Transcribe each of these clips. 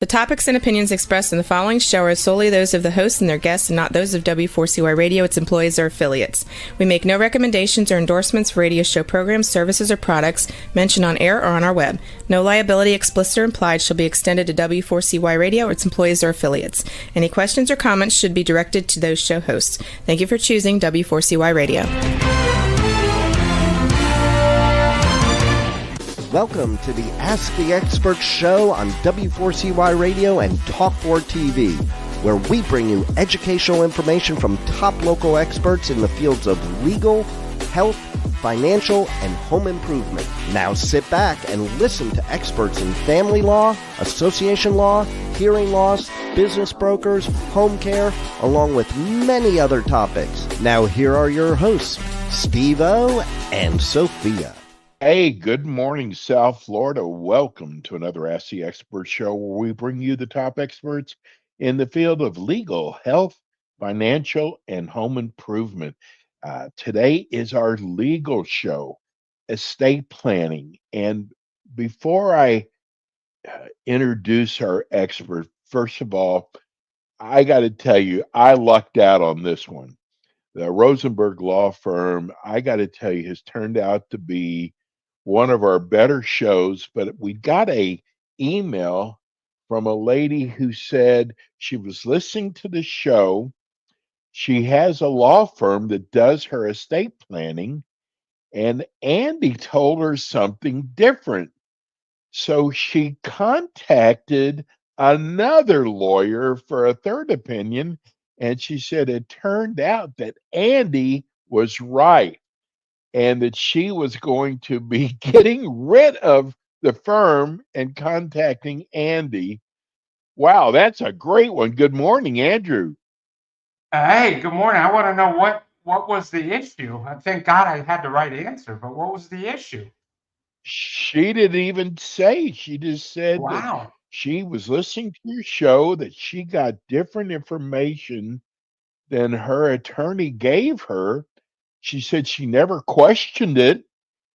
topics and opinions expressed in the following show are solely those of the hosts and their guests and not those of W4CY Radio, its employees, or affiliates. We make no recommendations or endorsements for radio show programs, services, or products mentioned on air or on our web. No liability, explicit or implied, shall be extended to W4CY Radio or its employees or affiliates. Any questions or comments should be directed to those show hosts. Thank you for choosing W4CY Radio. Welcome to the Ask the Expert show on W4CY Radio and Talk4 TV, where we bring you educational information from top local experts in the fields of legal, health, financial, and home improvement. Now sit back and listen to experts in family law, association law, hearing loss, business brokers, home care, along with many other topics. Now here are your hosts, Steve-O and Sophia. Hey, good morning, South Florida. Welcome to another Ask the Expert show where we bring you the top experts in the field of legal, health, financial, and home improvement. Today is our legal show, estate planning. And before I introduce our expert, first of all, I got to tell you, I lucked out on this one. The Rosenberg Law Firm, I got to tell you, has turned out to be one of our better shows, but we got a email from a lady who said she was listening to the show. She has a law firm that does her estate planning, and Andy told her something different. So she contacted another lawyer for a third opinion, and she said it turned out that Andy was right, and that she was going to be getting rid of the firm and contacting Andy. Wow, that's a great one. Good morning, Andrew. Hey, good morning. I want to know what was the issue. Thank God I had the right answer, but what was the issue? She didn't even say. She just said that Wow. she was listening to your show, that she got different information than her attorney gave her. She said she never questioned it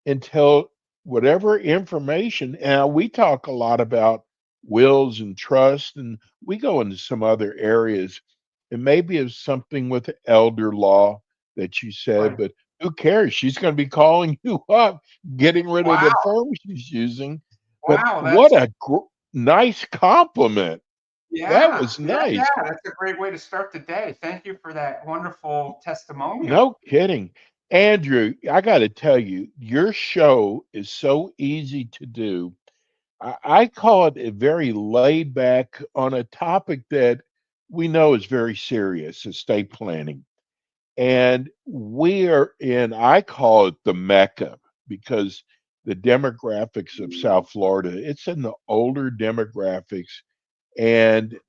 until whatever information. And we talk a lot about wills and trust, and we go into some other areas. And maybe it's something with elder law that you said, Right. but who cares? She's going to be calling you up, getting rid of the Wow. firm she's using. But Wow. what a nice compliment. That Yeah. was nice. That's a great way to start the day. Thank you for that wonderful testimonial. No kidding. Andrew, I got to tell you, your show is so easy to do. I call it a very laid back on a topic that we know is very serious, estate planning. And we are in, I call it the Mecca, because the demographics of South Florida, it's in the older demographics. And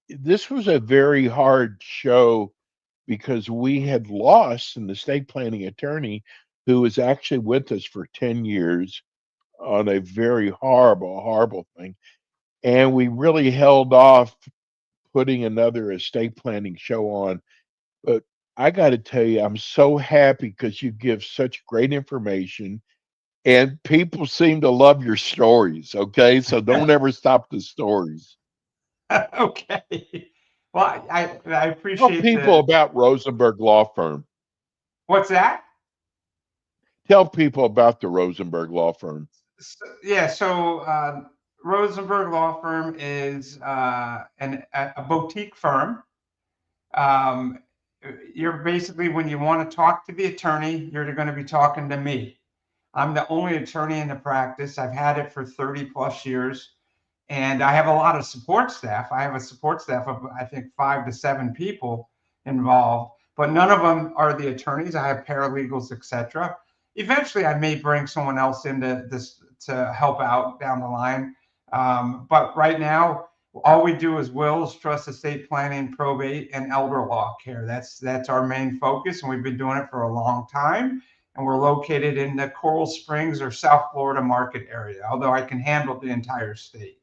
this was a very hard show because we had lost an estate planning attorney who was actually with us for 10 years on a very horrible, horrible thing. And we really held off putting another estate planning show on. But I got to tell you, I'm so happy because you give such great information and people seem to love your stories. Okay. So don't ever stop the stories. Okay. Well, I Tell appreciate people about Rosenberg Law Firm. what's that? Tell people about the Rosenberg Law Firm. So Rosenberg Law Firm is a boutique firm. Um, you're basically, when you want to talk to the attorney, you're going to be talking to me. I'm the only attorney in the practice. I've had it for 30 plus years, and I have a lot of support staff. I have a support staff of, I think, 5 to 7 people involved, but none of them are the attorneys. I have paralegals, etc. Eventually, I may bring someone else into this to help out down the line. But right now, all we do is wills, trust, estate planning, probate, and elder law care. That's our main focus, and we've been doing it for a long time. And we're located in the Coral Springs or South Florida market area, although I can handle the entire state.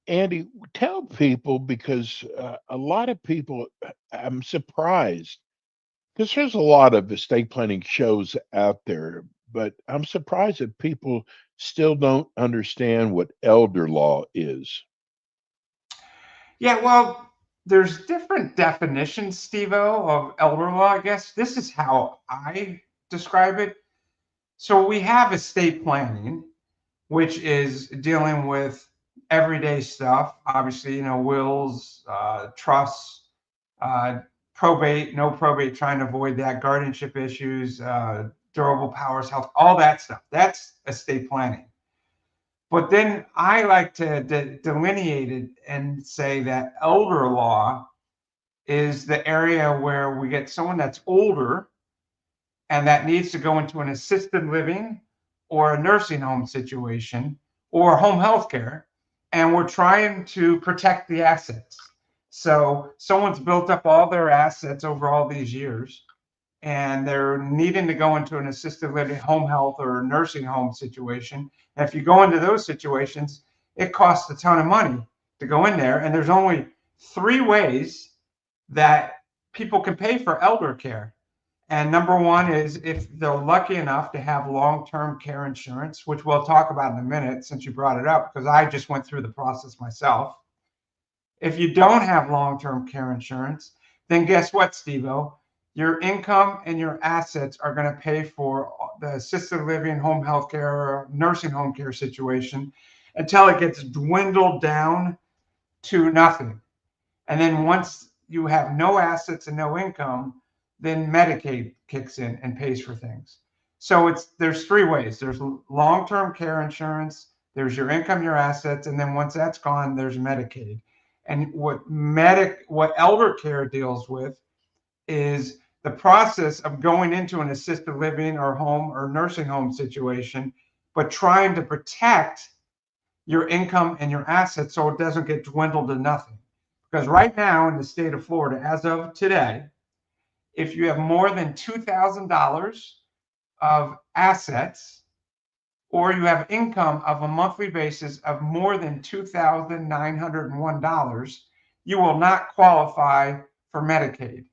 Andy, tell people, because a lot of people, I'm surprised because there's a lot of estate planning shows out there, but I'm surprised that people still don't understand what elder law is. Yeah, well, there's different definitions, Steve-O, of elder law, I guess. This is how I describe it. So we have estate planning, which is dealing with everyday stuff. Obviously, wills, trusts, uh, probate, no probate, trying to avoid that, guardianship issues, durable powers, health, all that stuff. That's estate planning. But then I like to delineate it and say that elder law is the area where we get someone that's older and that needs to go into an assisted living or a nursing home situation or home health care, and we're trying to protect the assets. So someone's built up all their assets over all these years, and they're needing to go into an assisted living, home health, or nursing home situation. And if you go into those situations, it costs a ton of money to go in there. And there's only 3 ways that people can pay for elder care. And number one is if they're lucky enough to have long-term care insurance, which we'll talk about in a minute since you brought it up, because I just went through the process myself. If you don't have long-term care insurance, then guess what, Steve-O? Your income and your assets are going to pay for the assisted living, home health care, or nursing home care situation until it gets dwindled down to nothing. And then once you have no assets and no income, then Medicaid kicks in and pays for things. So there's 3 ways. There's long-term care insurance, there's your income, your assets, and then once that's gone, there's Medicaid. And what elder care deals with is the process of going into an assisted living or home or nursing home situation, but trying to protect your income and your assets so it doesn't get dwindled to nothing. Because right now in the state of Florida, as of today, if you have more than $2,000 of assets, or you have income of a monthly basis of more than $2,901, you will not qualify for Medicaid.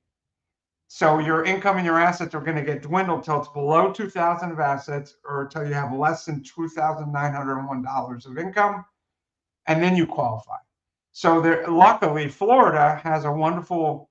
So your income and your assets are going to get dwindled till it's below 2,000 of assets, or until you have less than $2,901 of income, and then you qualify. So luckily, Florida has a wonderful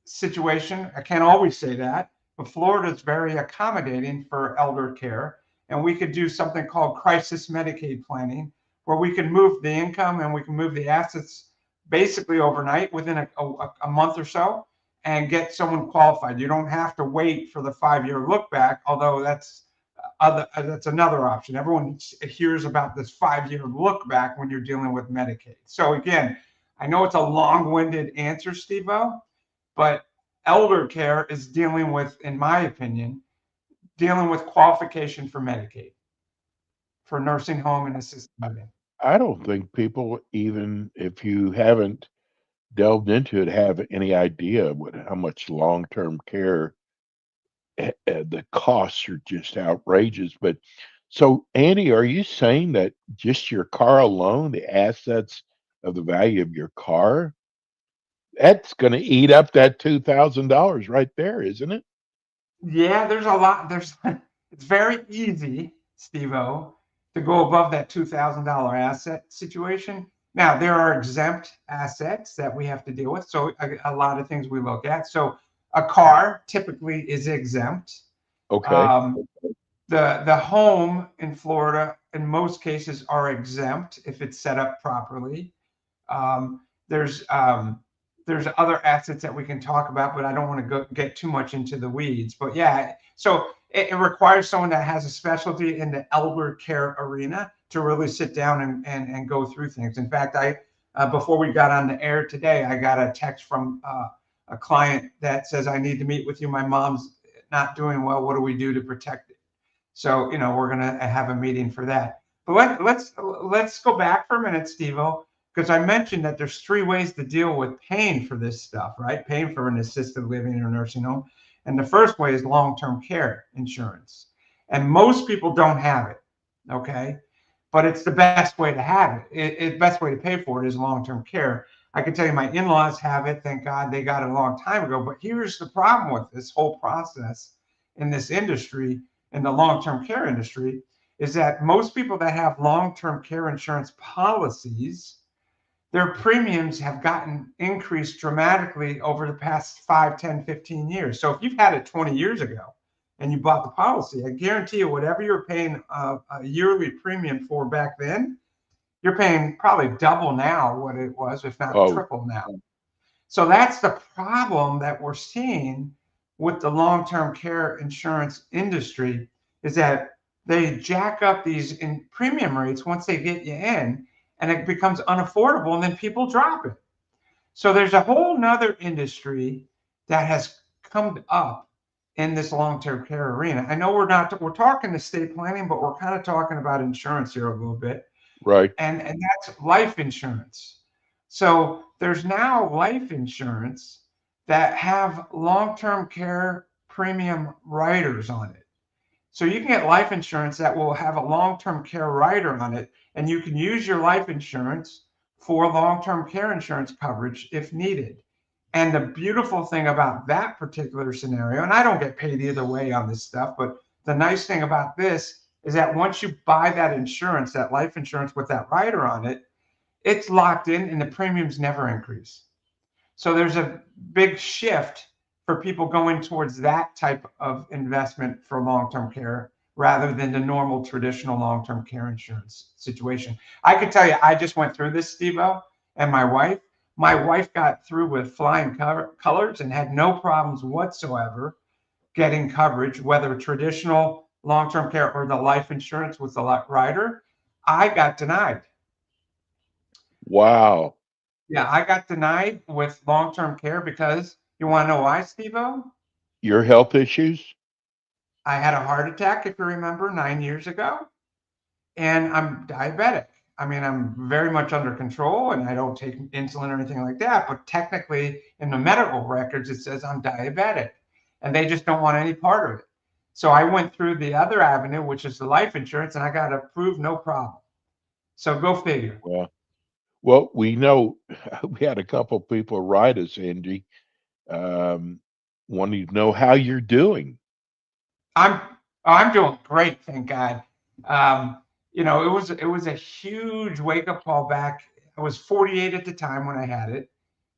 situation. I can't always say that, but Florida is very accommodating for elder care. And we could do something called crisis Medicaid planning, where we can move the income and we can move the assets basically overnight within a month or so and get someone qualified. You don't have to wait for the 5-year look back, although that's another option. Everyone hears about this 5-year look back when you're dealing with Medicaid. So again, I know it's a long-winded answer, Steve-O, but elder care is dealing with, in my opinion, dealing with qualification for Medicaid, for nursing home and assisted living. I don't think people, even if you haven't delved into it, have any idea how much long-term care the costs are just outrageous. But so, Andy, are you saying that just your car alone, the assets of the value of your car, that's going to eat up that $2,000 right there, isn't it? Yeah, there's a lot. It's very easy, Steve-O, to go above that $2,000 asset situation. Now, there are exempt assets that we have to deal with. So a lot of things we look at. So a car typically is exempt. Okay. The home in Florida, in most cases, are exempt if it's set up properly. There's other assets that we can talk about, but I don't want to get too much into the weeds. But yeah, so it requires someone that has a specialty in the elder care arena to really sit down and go through things. In fact, before we got on the air today, I got a text from a client that says, I need to meet with you. My mom's not doing well. What do we do to protect it? So, we're going to have a meeting for that. But let's go back for a minute, Steve-O, because I mentioned that there's 3 ways to deal with paying for this stuff, right? Paying for an assisted living or nursing home. And the first way is long-term care insurance. And most people don't have it, okay? But it's the best way to have it. The best way to pay for it is long-term care. I can tell you my in-laws have it. Thank God they got it a long time ago. But here's the problem with this whole process in this industry. in the long-term care industry is that most people that have long-term care insurance policies, their premiums have gotten increased dramatically over the past 5, 10, 15 years. So if you've had it 20 years ago and you bought the policy, I guarantee you whatever you're paying a yearly premium for back then, you're paying probably double now what it was, if not Oh, triple now. So that's the problem that we're seeing with the long-term care insurance industry, is that they jack up these premium rates once they get you in, and it becomes unaffordable, and then people drop it. So there's a whole nother industry that has come up in this long-term care arena. I know we're talking estate planning, but we're kind of talking about insurance here a little bit. right. And that's life insurance. So there's now life insurance that have long-term care premium riders on it. So you can get life insurance that will have a long-term care rider on it, and you can use your life insurance for long-term care insurance coverage if needed. And the beautiful thing about that particular scenario, and I don't get paid either way on this stuff, but the nice thing about this is that once you buy that insurance, that life insurance with that rider on it, it's locked in and the premiums never increase. So there's a big shift for people going towards that type of investment for long-term care rather than the normal traditional long-term care insurance situation. I could tell you, I just went through this, Steve-O, and my wife got through with flying colors and had no problems whatsoever getting coverage, whether traditional long-term care or the life insurance with the rider. I got denied. Wow. Yeah, I got denied with long-term care because, you want to know why, Steve-O? Your health issues? I had a heart attack, if you remember, 9 years ago, and I'm diabetic. I mean, I'm very much under control and I don't take insulin or anything like that, but technically in the medical records, it says I'm diabetic and they just don't want any part of it. So I went through the other avenue, which is the life insurance, and I got approved, no problem. So go figure. Well, we know we had a couple people write us, Angie, wanting to know how you're doing. I'm doing great, thank God. It was a huge wake-up call back. I was 48 at the time when I had it.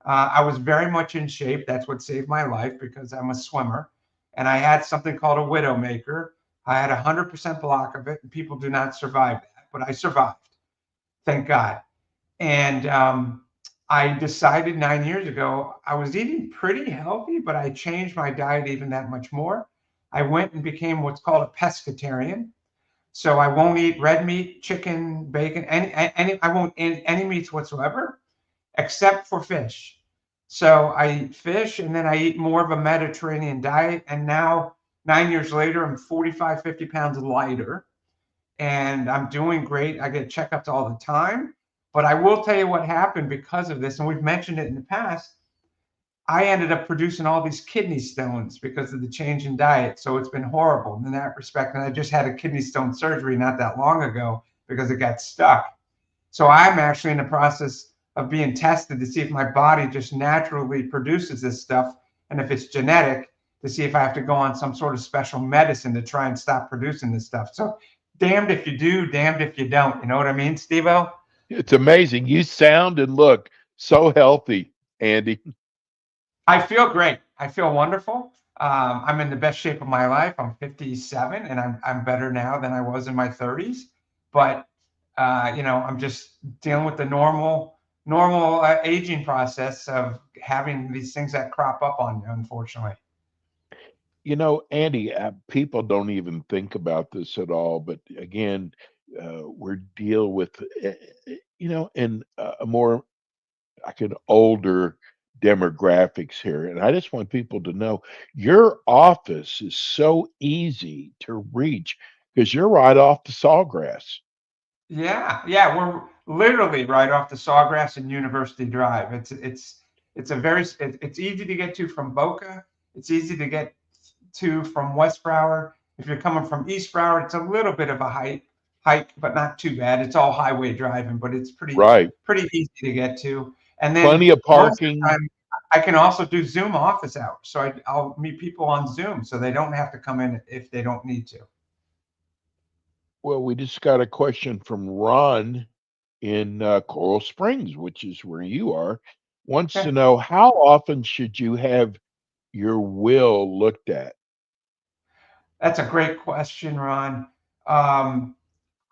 I was very much in shape. That's what saved my life because I'm a swimmer. And I had something called a widowmaker. I had 100% block of it, and people do not survive that, but I survived, thank God. And I decided 9 years ago, I was eating pretty healthy, but I changed my diet even that much more. I went and became what's called a pescatarian. So I won't eat red meat, chicken, bacon, I won't eat any meats whatsoever, except for fish. So I eat fish, and then I eat more of a Mediterranean diet. And now 9 years later, I'm 45, 50 pounds lighter, and I'm doing great. I get checkups all the time. But I will tell you what happened because of this, and we've mentioned it in the past. I ended up producing all these kidney stones because of the change in diet. So it's been horrible in that respect. And I just had a kidney stone surgery not that long ago because it got stuck. So I'm actually in the process of being tested to see if my body just naturally produces this stuff, and if it's genetic, to see if I have to go on some sort of special medicine to try and stop producing this stuff. So damned if you do, damned if you don't. You know what I mean, Steve-O? It's amazing. You sound and look so healthy, Andy. I feel great. I feel wonderful. I'm in the best shape of my life. I'm 57, and I'm better now than I was in my 30s. But I'm just dealing with the normal aging process of having these things that crop up on you, unfortunately. Andy, people don't even think about this at all. But again, we're deal with, in a more like an older demographics here. And I just want people to know your office is so easy to reach because you're right off the Sawgrass. Yeah, we're literally right off the Sawgrass and University Drive. It's easy to get to from Boca. It's easy to get to from West Broward. If you're coming from East Broward, it's a little bit of a hike, but not too bad. It's all highway driving, but it's pretty easy to get to. And then plenty of parking. I can also do Zoom office hours. So I'll meet people on Zoom so they don't have to come in if they don't need to. Well, we just got a question from Ron in Coral Springs, which is where you are. Wants to know, how often should you have your will looked at? That's a great question, Ron. Um,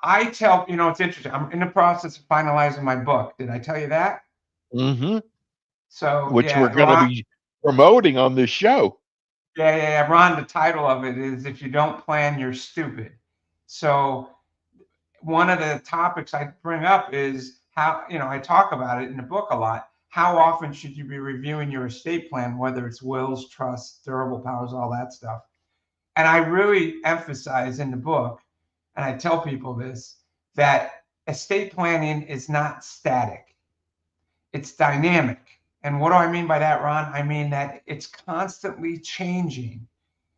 I tell, it's interesting. I'm in the process of finalizing my book. Did I tell you that? Hmm. So Which we're yeah, going to Ron, be promoting on this show. yeah, Ron, the title of it is "If You Don't Plan, You're Stupid." So one of the topics I bring up is how, I talk about it in the book a lot. How often should you be reviewing your estate plan, whether it's wills, trusts, durable powers, all that stuff? And I really emphasize in the book, and I tell people this, that estate planning is not static, it's dynamic. And what do I mean by that, Ron? I mean that it's constantly changing,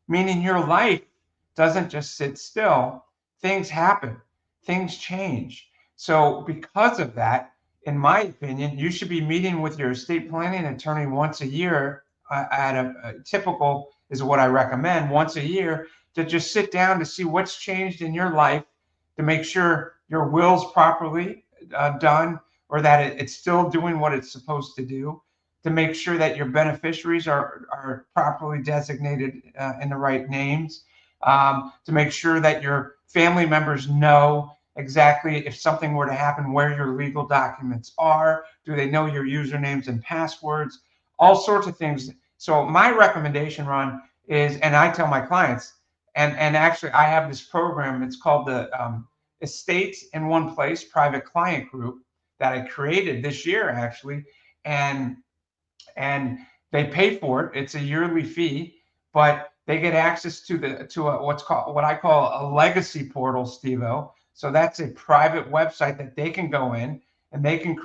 meaning your life doesn't just sit still. Things happen, things change. So, because of that, in my opinion, you should be meeting with your estate planning attorney once a year. At a typical is what I recommend, once a year, to just sit down to see what's changed in your life, to make sure your will's properly done, or that it's still doing what it's supposed to do, to make sure that your beneficiaries are properly designated in the right names, to make sure that your family members know exactly if something were to happen where your legal documents are. Do they know your usernames and passwords? All sorts of things. So my recommendation, Ron, is, and I tell my clients, and actually I have this program. It's called the Estates in One Place Private Client Group that I created this year, actually, and and they pay for it. It's a yearly fee, but they get access to what I call a legacy portal, Stevo. So that's a private website that they can go in and they can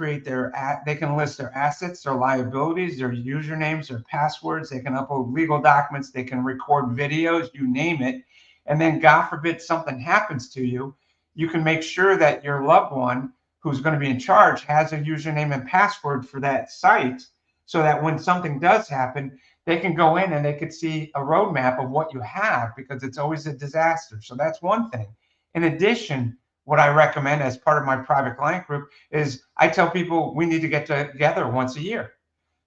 they can list their assets, their liabilities, their usernames, their passwords. They can upload legal documents. They can record videos, you name it. And then, God forbid, something happens to you, you can make sure that your loved one who's going to be in charge has a username and password for that site, so that when something does happen, they can go in and they could see a roadmap of what you have, because it's always a disaster. So that's one thing. In addition, what I recommend as part of my private client group is I tell people we need to get together once a year.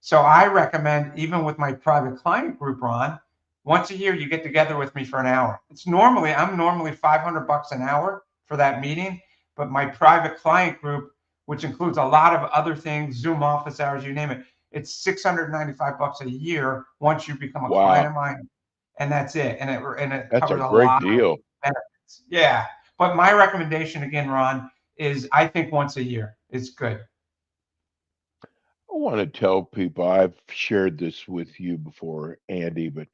So I recommend, even with my private client group, Ron, once a year you get together with me for an hour. I'm normally $500 an hour for that meeting, but my private client group, which includes a lot of other things, Zoom office hours, you name it, it's $695 a year once you become a client Wow, of mine, and that's it. And it that's a covers a great lot of deal. benefits. Yeah, but my recommendation again, Ron, is I think once a year is good. I want to tell people, I've shared this with you before, Andy, but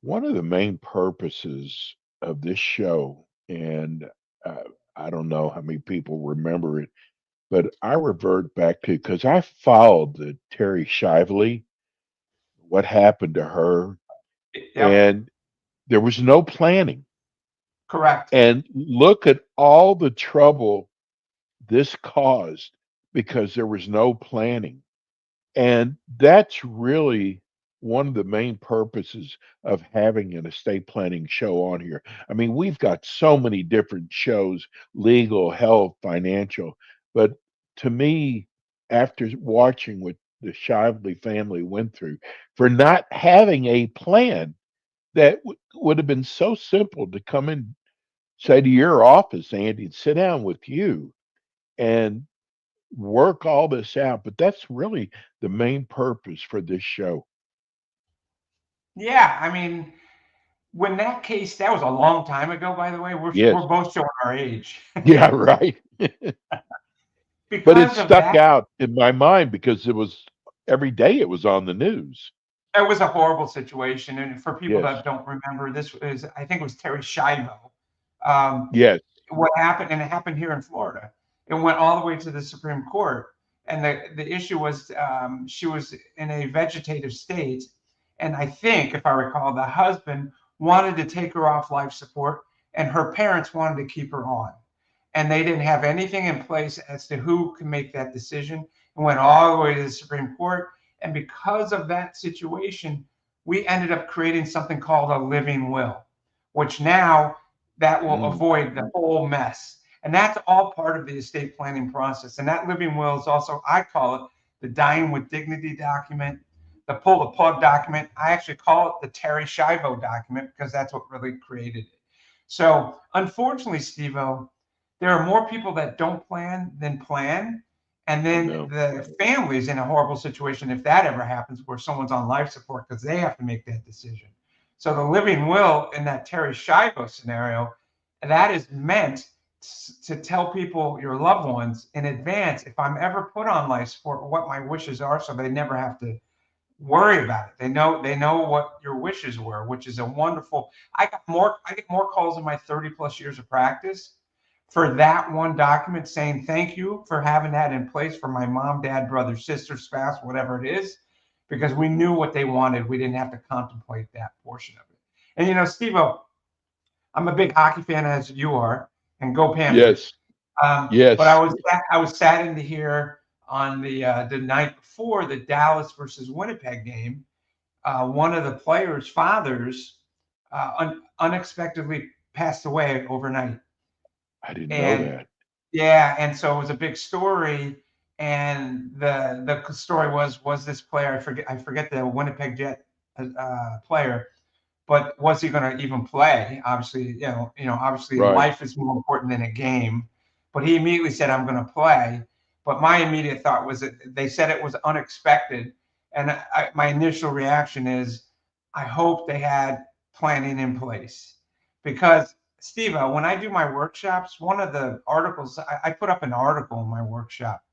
one of the main purposes of this show, and uh, I don't know how many people remember it, but I revert back to, because I followed the Terry Shively, what happened to her, Yep, and there was no planning. correct. And look at all the trouble this caused because there was no planning. And that's really one of the main purposes of having an estate planning show on here. I mean, we've got so many different shows, legal, health, financial, but to me, after watching what the Shively family went through for not having a plan, that would have been so simple to come in, say to your office, Andy, and sit down with you and work all this out. But that's really the main purpose for this show. Yeah, I mean, when that case, that was a long time ago, by the way. We're Yes. both showing our age. Yeah, right. But it Because of stuck that, out in my mind because it was every day it was on the news. that was a horrible situation. And for people Yes. that don't remember, I think it was Terry Schiavo. Um, Yes. what happened, and it happened here in Florida. It went all the way to the Supreme Court, and the issue was, she was in a vegetative state, and I think, if I recall, the husband wanted to take her off life support, and her parents wanted to keep her on, and they didn't have anything in place as to who can make that decision. It went all the way to the Supreme Court, and because of that situation, we ended up creating something called a living will, which now that will Mm. avoid the whole mess. And that's all part of the estate planning process. And that living will is also, I call it the dying with dignity document, the pull the plug document. I actually call it the Terry Schiavo document because that's what really created it. So unfortunately, Steve-O, there are more people that don't plan than plan. And Oh, then no. the family's in a horrible situation if that ever happens, where someone's on life support because they have to make that decision. So the living will in that Terry Schiavo scenario, that is meant to tell people, your loved ones, in advance, if I'm ever put on life support, what my wishes are, so they never have to worry about it. They know what your wishes were, which is a wonderful. I get more calls in my 30 plus years of practice for that one document saying thank you for having that in place for my mom, dad, brother, sister, spouse, whatever it is, because we knew what they wanted. We didn't have to contemplate that portion of it. And Steve-O, I'm a big hockey fan as you are, and go Panthers. Yes. But I Yes. was saddened to hear on the night before the Dallas versus Winnipeg game, one of the players' fathers unexpectedly passed away overnight. I didn't know And that. yeah, and so it was a big story. And the story was this player, I forget the Winnipeg Jet player, but was he going to even play? Obviously, obviously Right. life is more important than a game. But he immediately said, "I'm going to play." But my immediate thought was that they said it was unexpected, and my initial reaction is, I hope they had planning in place, because Steve, when I do my workshops, one of the articles I put up an article in my workshop,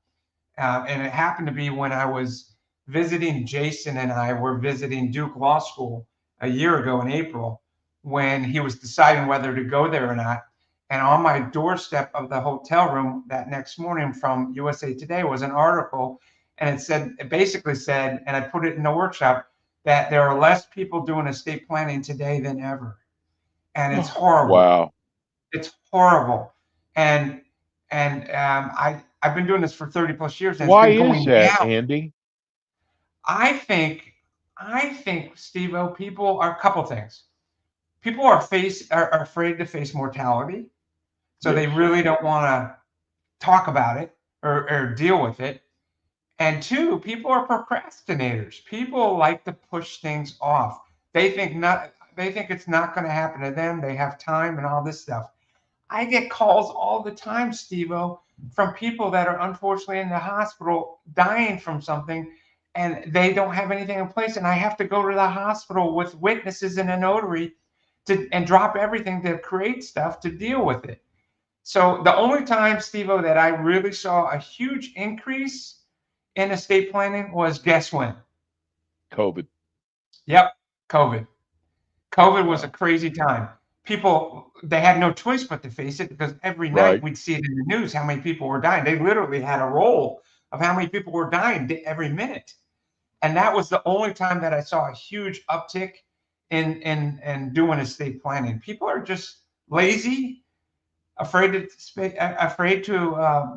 and it happened to be when I was visiting. Jason and I were visiting Duke Law School a year ago in April, when he was deciding whether to go there or not. And on my doorstep of the hotel room that next morning from USA Today was an article. And it basically said, and I put it in the workshop, that there are less people doing estate planning today than ever. And it's horrible. Wow. It's horrible. And I've been doing this for 30 plus years, and it's Why been is going that, down. Andy? I think, Steve-O, people are a couple things. People are afraid to face mortality, so they Yes. really don't want to talk about it or deal with it. And two, people are procrastinators. People like to push things off. They think it's not going to happen to them. They have time and all this stuff. I get calls all the time, Steve-O, from people that are unfortunately in the hospital dying from something, and they don't have anything in place. And I have to go to the hospital with witnesses and a notary and drop everything to create stuff to deal with it. So the only time, Steve-O, that I really saw a huge increase in estate planning was, guess when? COVID. Yep, COVID. COVID was a Wow. crazy time. People, they had no choice but to face it, because every night Right. we'd see it in the news how many people were dying. They literally had a roll of how many people were dying every minute. And that was the only time that I saw a huge uptick in doing estate planning. People are just lazy, afraid to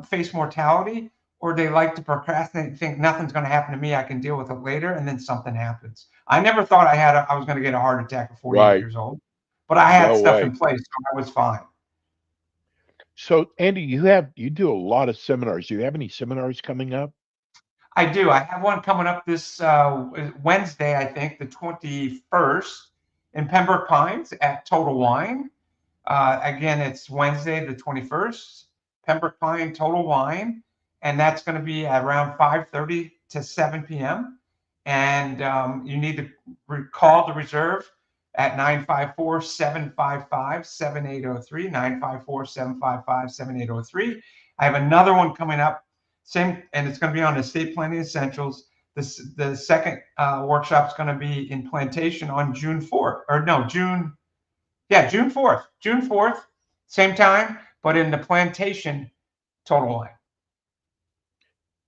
face mortality, or they like to procrastinate, think nothing's going to happen to me, I can deal with it later, and then something happens. I never thought I was going to get a heart attack at 48 Right. years old, but I had No stuff way. in place, so I was fine. So, Andy, you do a lot of seminars. Do you have any seminars coming up? I do. I have one coming up this Wednesday, I think, the 21st, in Pembroke Pines at Total Wine. Again, it's Wednesday, the 21st, Pembroke Pine Total Wine, and that's going to be around 5:30 to 7 p.m. And you need to call to reserve at 954-755-7803, 954-755-7803. I have another one coming up, same, and it's going to be on estate planning essentials. The second workshop is going to be in Plantation on June 4th, or no, June 4th. June 4th, same time, but in the Plantation Total Wine.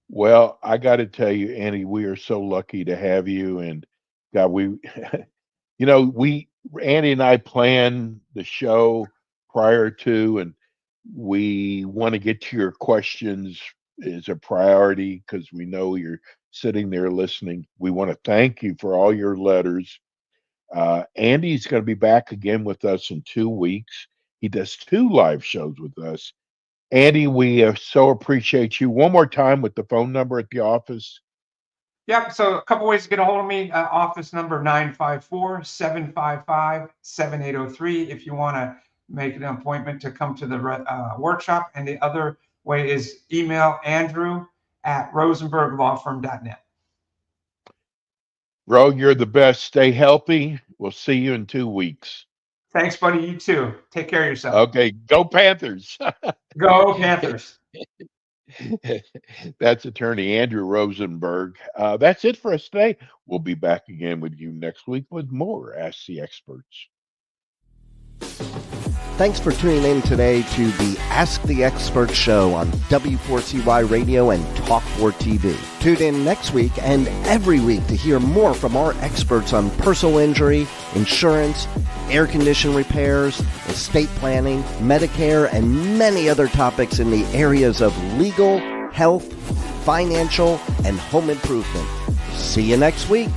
Well, I got to tell you, Andy, we are so lucky to have you. And God, Andy and I plan the show prior to, and we want to get to your questions as a priority because we know you're sitting there listening. We want to thank you for all your letters. Andy's going to be back again with us in 2 weeks. He does 2 live shows with us. Andy, we so appreciate you. One more time with the phone number at the office. Yep. So a couple ways to get a hold of me. Office number 954-755-7803 if you want to make an appointment to come to the workshop. And the other way is email andrew@rosenberglawfirm.net. Ro, you're the best. Stay healthy. We'll see you in 2 weeks. Thanks, buddy. You too. Take care of yourself. Okay. Go Panthers. Go Panthers. That's attorney Andrew Rosenberg. That's it for us today. We'll be back again with you next week with more Ask the Experts. Thanks for tuning in today to the Ask the Expert show on W4CY Radio and Talk4 TV. Tune in next week and every week to hear more from our experts on personal injury, insurance, air condition repairs, estate planning, Medicare, and many other topics in the areas of legal, health, financial, and home improvement. See you next week.